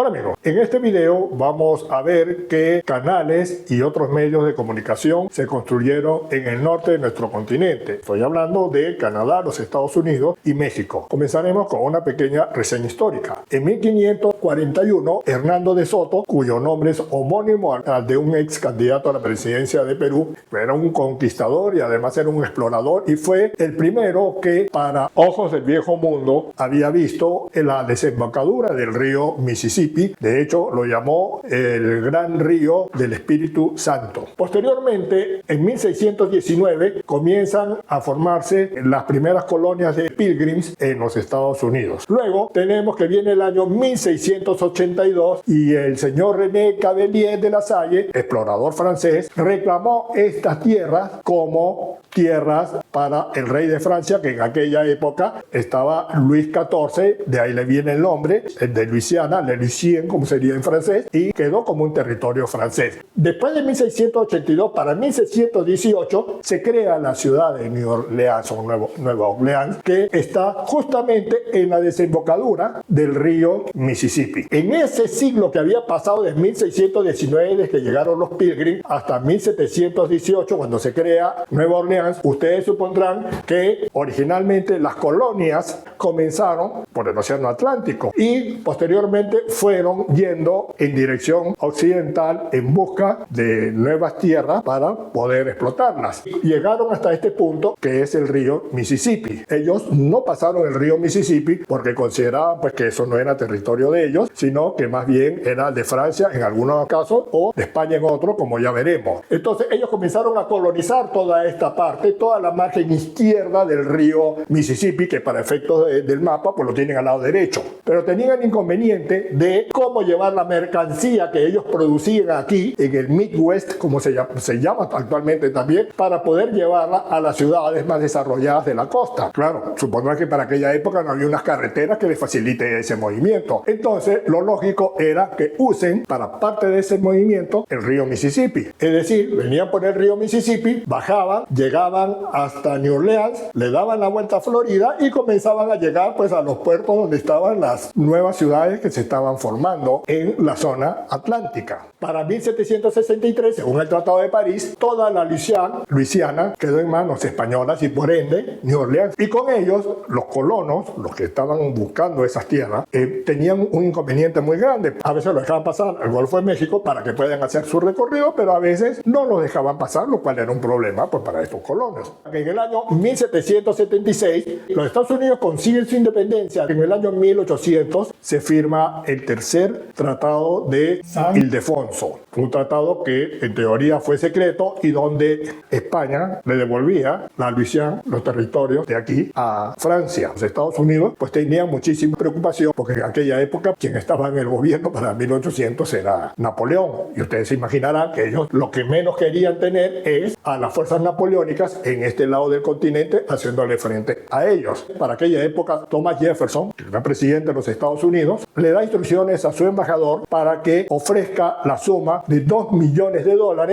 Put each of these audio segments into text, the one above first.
Hola amigos, en este video vamos a ver qué canales y otros medios de comunicación se construyeron en el norte de nuestro continente. Estoy hablando de Canadá, los Estados Unidos y México. Comenzaremos con una pequeña reseña histórica. En 1541, Hernando de Soto, cuyo nombre es homónimo al de un ex candidato a la presidencia de Perú, era un conquistador y además era un explorador y fue el primero que, para ojos del viejo mundo, había visto la desembocadura del río Mississippi. De hecho, lo llamó el Gran Río del Espíritu Santo. Posteriormente, en 1619, comienzan a formarse las primeras colonias de Pilgrims en los Estados Unidos. Luego, tenemos que viene el año 1682 y el señor René Cavelier de la Salle, explorador francés, reclamó estas tierras como tierras para el rey de Francia, que en aquella época estaba Luis XIV, de ahí le viene el nombre, el de Luisiana, Le Lucien, como sería en francés, y quedó como un territorio francés. Después de 1682, para 1618, se crea la ciudad de New Orleans, o Nueva Orleans, que está justamente en la desembocadura del río Mississippi. En ese siglo que había pasado desde 1619, desde que llegaron los Pilgrims, hasta 1718, cuando se crea Nueva Orleans, ustedes supondrán que originalmente las colonias comenzaron por el Océano Atlántico y posteriormente fueron yendo en dirección occidental en busca de nuevas tierras para poder explotarlas. Llegaron hasta este punto, que es el río Mississippi. Ellos no pasaron el río Mississippi porque consideraban pues que eso no era territorio de ellos, sino que más bien era de Francia en algunos casos o de España en otros, como ya veremos. Entonces ellos comenzaron a colonizar toda esta parte, toda la margen izquierda del río Mississippi, que para efectos del mapa pues lo tienen al lado derecho. Pero tenían el inconveniente de cómo llevar la mercancía que ellos producían aquí en el Midwest, como se llama actualmente también, para poder llevarla a las ciudades más desarrolladas de la costa. Claro, supondrán que para aquella época no había unas carreteras que les facilite ese movimiento. Entonces, lo lógico era que usen para parte de ese movimiento el río Mississippi. Es decir, venían por el río Mississippi, bajaban, llegaban hasta New Orleans, le daban la vuelta a Florida y comenzaban a llegar pues a los puertos donde estaban las nuevas ciudades que se estaban formando en la zona atlántica. Para 1763, según el Tratado de París, toda la Luisiana quedó en manos españolas y por ende New Orleans. Y con ellos, los colonos, los que estaban buscando esas tierras, tenían un inconveniente muy grande. A veces lo dejaban pasar al Golfo de México para que puedan hacer su recorrido, pero a veces no lo dejaban pasar, lo cual era un problema pues, para estos colonos. En el año 1776, los Estados Unidos consiguen su independencia. En el año 1800 se firma el tercer Tratado de San Ildefonso. Un tratado que en teoría fue secreto y donde España le devolvía la Luisiana, los territorios de aquí a Francia. Los Estados Unidos pues tenían muchísima preocupación porque en aquella época quien estaba en el gobierno para 1800 era Napoleón. Y ustedes se imaginarán que ellos lo que menos querían tener es a las fuerzas napoleónicas en este lado del continente haciéndole frente a ellos. Para aquella época Thomas Jefferson, que era presidente de los Estados Unidos, le da instrucciones a su embajador para que ofrezca la suma de $2 millones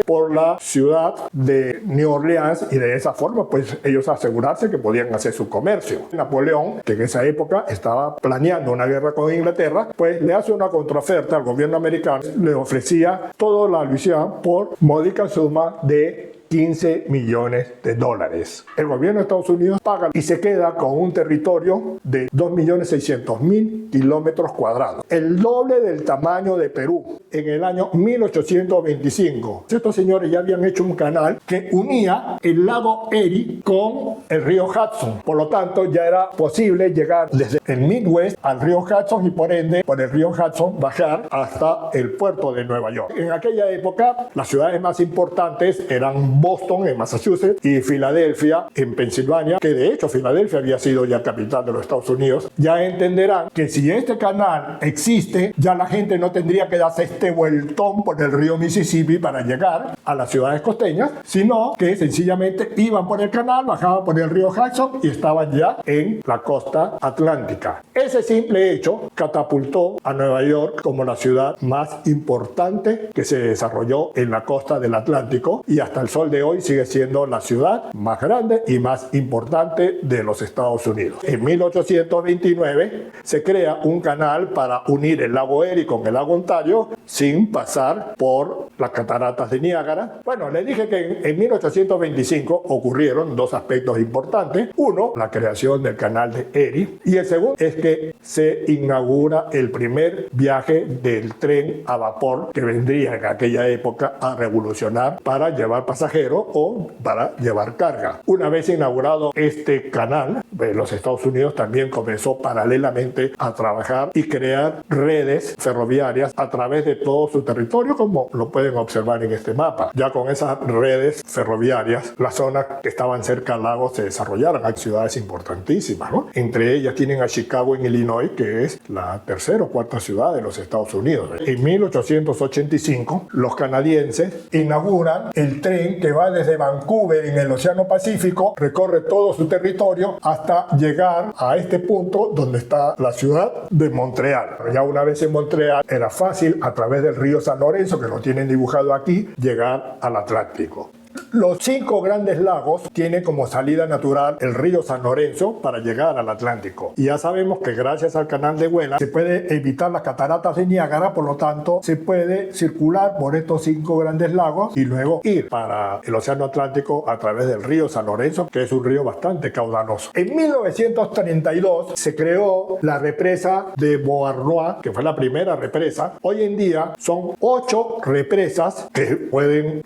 por la ciudad de New Orleans y de esa forma pues ellos asegurarse que podían hacer su comercio. Napoleón, que en esa época estaba planeando una guerra con Inglaterra, pues le hace una contraoferta al gobierno americano, le ofrecía toda la Luisiana por módica suma de $15 millones. El gobierno de Estados Unidos paga y se queda con un territorio de 2.600.000 kilómetros cuadrados, el doble del tamaño de Perú en el año 1825. Estos señores ya habían hecho un canal que unía el lago Erie con el río Hudson. Por lo tanto, ya era posible llegar desde el Midwest al río Hudson y por ende, por el río Hudson, bajar hasta el puerto de Nueva York. En aquella época, las ciudades más importantes eran Boston, en Massachusetts, y Filadelfia, en Pensilvania, que de hecho Filadelfia había sido ya capital de los Estados Unidos. Ya entenderán que si este canal existe, ya la gente no tendría que darse este vueltón por el río Mississippi para llegar a las ciudades costeñas, sino que sencillamente iban por el canal, bajaban por el río Hudson y estaban ya en la costa atlántica. Ese simple hecho catapultó a Nueva York como la ciudad más importante que se desarrolló en la costa del Atlántico y hasta el sol sol de hoy sigue siendo la ciudad más grande y más importante de los Estados Unidos. En 1829 se crea un canal para unir el lago Erie con el lago Ontario sin pasar por las cataratas de Niágara. Bueno, le dije que en 1825 ocurrieron dos aspectos importantes. Uno, la creación del canal de Erie, y el segundo es que se inaugura el primer viaje del tren a vapor que vendría en aquella época a revolucionar para llevar pasajeros o para llevar carga. Una vez inaugurado este canal, los Estados Unidos también comenzó paralelamente a trabajar y crear redes ferroviarias a través de todo su territorio, como lo pueden observar en este mapa. Ya con esas redes ferroviarias, las zonas que estaban cerca al lago se desarrollaron. Hay ciudades importantísimas, ¿no? Entre ellas tienen a Chicago en Illinois, que es la tercera o cuarta ciudad de los Estados Unidos. En 1885, los canadienses inauguran el tren que va desde Vancouver en el Océano Pacífico, recorre todo su territorio hasta llegar a este punto donde está la ciudad de Montreal. Ya una vez en Montreal era fácil a través del río San Lorenzo, que lo tienen dibujado aquí, llegar al Atlántico. Los 5 grandes lagos tienen como salida natural el río San Lorenzo para llegar al Atlántico. Y ya sabemos que gracias al canal de Whelan se puede evitar las cataratas de Niágara, por lo tanto se puede circular por estos 5 grandes lagos y luego ir para el Océano Atlántico a través del río San Lorenzo, que es un río bastante caudaloso. En 1932 se creó la represa de Beauharnois, que fue la primera represa. Hoy en día son 8 represas que pueden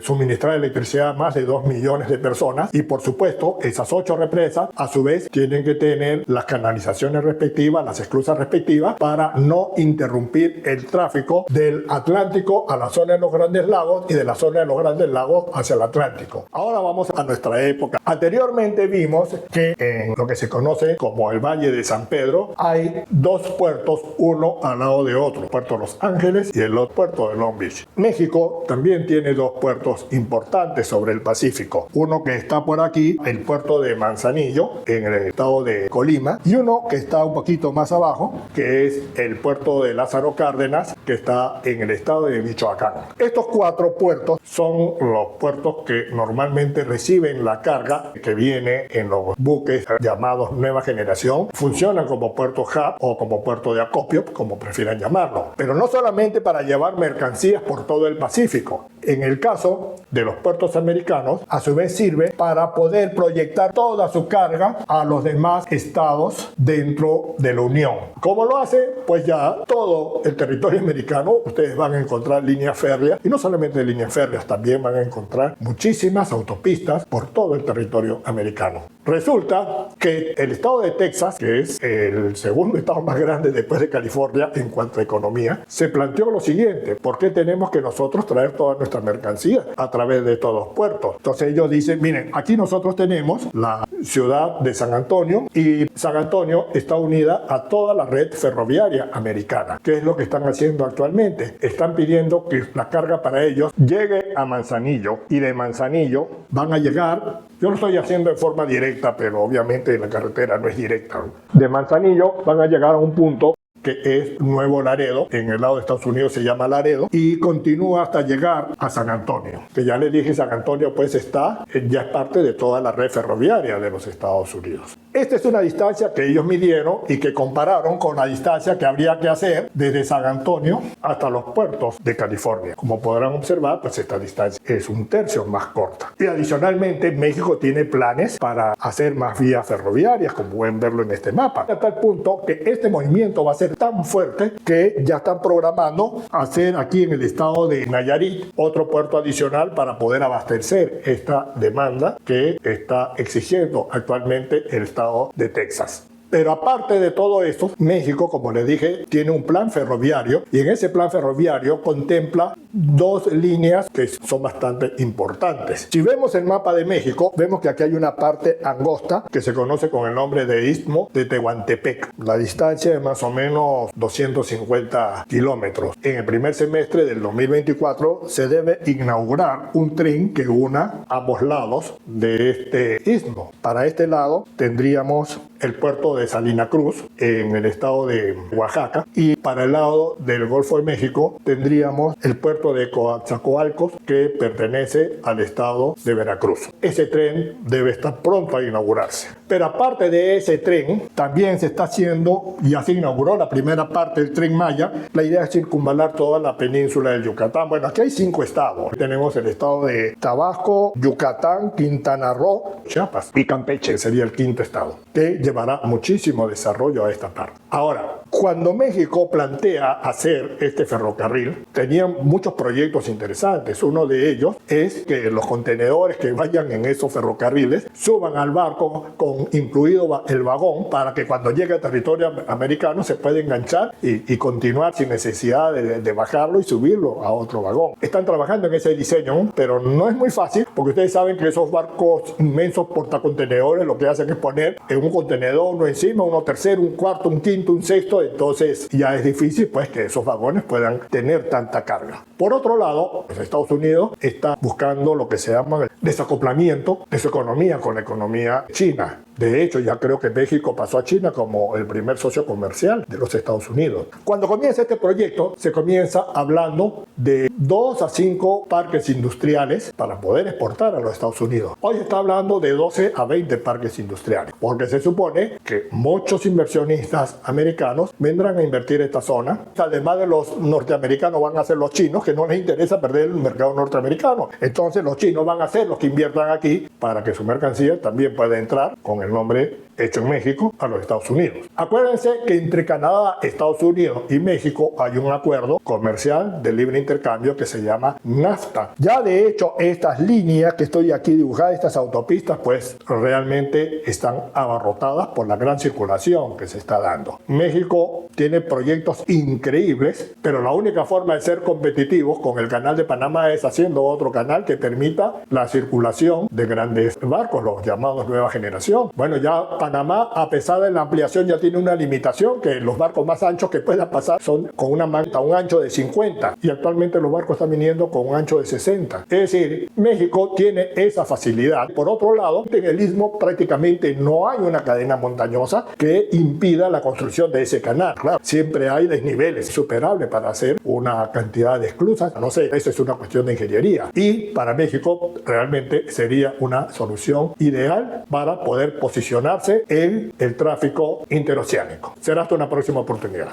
suministrar electricidad a más de 2 millones de personas, y por supuesto esas 8 represas a su vez tienen que tener las canalizaciones respectivas, las esclusas respectivas, para no interrumpir el tráfico del Atlántico a la zona de los Grandes Lagos y de la zona de los Grandes Lagos hacia el Atlántico. Ahora vamos a nuestra época. Anteriormente vimos que en lo que se conoce como el Valle de San Pedro hay 2 puertos, uno al lado de otro, Puerto Los Ángeles y el otro puerto de Long Beach. México también tiene 2 puertos importantes sobre el Pacífico. Uno que está por aquí, el puerto de Manzanillo, en el estado de Colima, y uno que está un poquito más abajo, que es el puerto de Lázaro Cárdenas, que está en el estado de Michoacán. Estos 4 puertos son los puertos que normalmente reciben la carga que viene en los buques llamados Nueva Generación. Funcionan como puerto hub o como puerto de acopio, como prefieran llamarlo. Pero no solamente para llevar mercancías por todo el Pacífico. En el caso de los puertos americanos, a su vez sirve para poder proyectar toda su carga a los demás estados dentro de la Unión. ¿Cómo lo hace? Pues ya todo el territorio americano ustedes van a encontrar líneas férreas, y no solamente líneas férreas, también van a encontrar muchísimas autopistas por todo el territorio americano. Resulta que el estado de Texas, que es el segundo estado más grande después de California en cuanto a economía, se planteó lo siguiente: ¿por qué tenemos que nosotros traer toda nuestra mercancía a través de todos los puertos? Entonces ellos dicen, miren, aquí nosotros tenemos la ciudad de San Antonio, y San Antonio está unida a toda la red ferroviaria americana. ¿Qué es lo que están haciendo actualmente? Están pidiendo que la carga para ellos llegue a Manzanillo, y de Manzanillo van a llegar, yo lo estoy haciendo en forma directa, pero obviamente la carretera no es directa. De Manzanillo van a llegar a un punto que es Nuevo Laredo, en el lado de Estados Unidos se llama Laredo, y continúa hasta llegar a San Antonio, que ya les dije, San Antonio pues ya es parte de toda la red ferroviaria de los Estados Unidos. Esta es una distancia que ellos midieron y que compararon con la distancia que habría que hacer desde San Antonio hasta los puertos de California. Como podrán observar, pues esta distancia es un tercio más corta. Y adicionalmente, México tiene planes para hacer más vías ferroviarias, como pueden verlo en este mapa, a tal punto que este movimiento va a ser tan fuerte que ya están programando hacer aquí en el estado de Nayarit otro puerto adicional para poder abastecer esta demanda que está exigiendo actualmente el estado de Texas. Pero aparte de todo esto, México, como les dije, tiene un plan ferroviario, y en ese plan ferroviario contempla 2 líneas que son bastante importantes. Si vemos el mapa de México, vemos que aquí hay una parte angosta que se conoce con el nombre de Istmo de Tehuantepec. La distancia es más o menos 250 kilómetros. En el primer semestre del 2024 se debe inaugurar un tren que una ambos lados de este istmo. Para este lado tendríamos el puerto de Salina Cruz en el estado de Oaxaca, y para el lado del Golfo de México tendríamos el puerto puerto de Coatzacoalcos, que pertenece al estado de Veracruz. Ese tren debe estar pronto a inaugurarse. Pero aparte de ese tren, también se está haciendo, ya se inauguró la primera parte del Tren Maya. La idea es circunvalar toda la península del Yucatán. Bueno, aquí hay 5 estados. Tenemos el estado de Tabasco, Yucatán, Quintana Roo, Chiapas y Campeche, sería el 5º estado, que llevará muchísimo desarrollo a esta parte. Ahora, cuando México plantea hacer este ferrocarril, tenían muchos proyectos interesantes. Uno de ellos es que los contenedores que vayan en esos ferrocarriles suban al barco con incluido el vagón, para que cuando llegue a territorio americano se pueda enganchar y continuar sin necesidad de bajarlo y subirlo a otro vagón. Están trabajando en ese diseño, pero no es muy fácil, porque ustedes saben que esos barcos inmensos portacontenedores lo que hacen es poner en un contenedor uno encima, uno tercero, un cuarto, un quinto, un sexto. Entonces ya es difícil pues que esos vagones puedan tener tanta carga. Por otro lado, pues Estados Unidos está buscando lo que se llama el desacoplamiento de su economía con la economía china. De hecho, ya creo que México pasó a China como el primer socio comercial de los Estados Unidos. Cuando comienza este proyecto, se comienza hablando de 2 a 5 parques industriales para poder exportar a los Estados Unidos. Hoy se está hablando de 12 a 20 parques industriales, porque se supone que muchos inversionistas americanos vendrán a invertir en esta zona. Además de los norteamericanos, van a ser los chinos, que no les interesa perder el mercado norteamericano. Entonces los chinos van a ser los que inviertan aquí para que su mercancía también pueda entrar con el nombre hecho en México a los Estados Unidos. Acuérdense que entre Canadá, Estados Unidos y México hay un acuerdo comercial de libre intercambio que se llama NAFTA. Ya de hecho estas líneas que estoy aquí dibujadas, estas autopistas, pues realmente están abarrotadas por la gran circulación que se está dando. México tiene proyectos increíbles, pero la única forma de ser competitivos con el canal de Panamá es haciendo otro canal que permita la circulación de grandes barcos, los llamados nueva generación. Bueno, ya Panamá, a pesar de la ampliación, ya tiene una limitación, que los barcos más anchos que puedan pasar son con una manta, un ancho de 50, y actualmente los barcos están viniendo con un ancho de 60. Es decir, México tiene esa facilidad. Por otro lado, en el istmo prácticamente no hay una cadena montañosa que impida la construcción de ese canal. Claro, siempre hay desniveles superables para hacer una cantidad de esclusas. No sé, eso es una cuestión de ingeniería. Y para México realmente sería una solución ideal para poder posicionarse en el tráfico interoceánico. Será hasta una próxima oportunidad.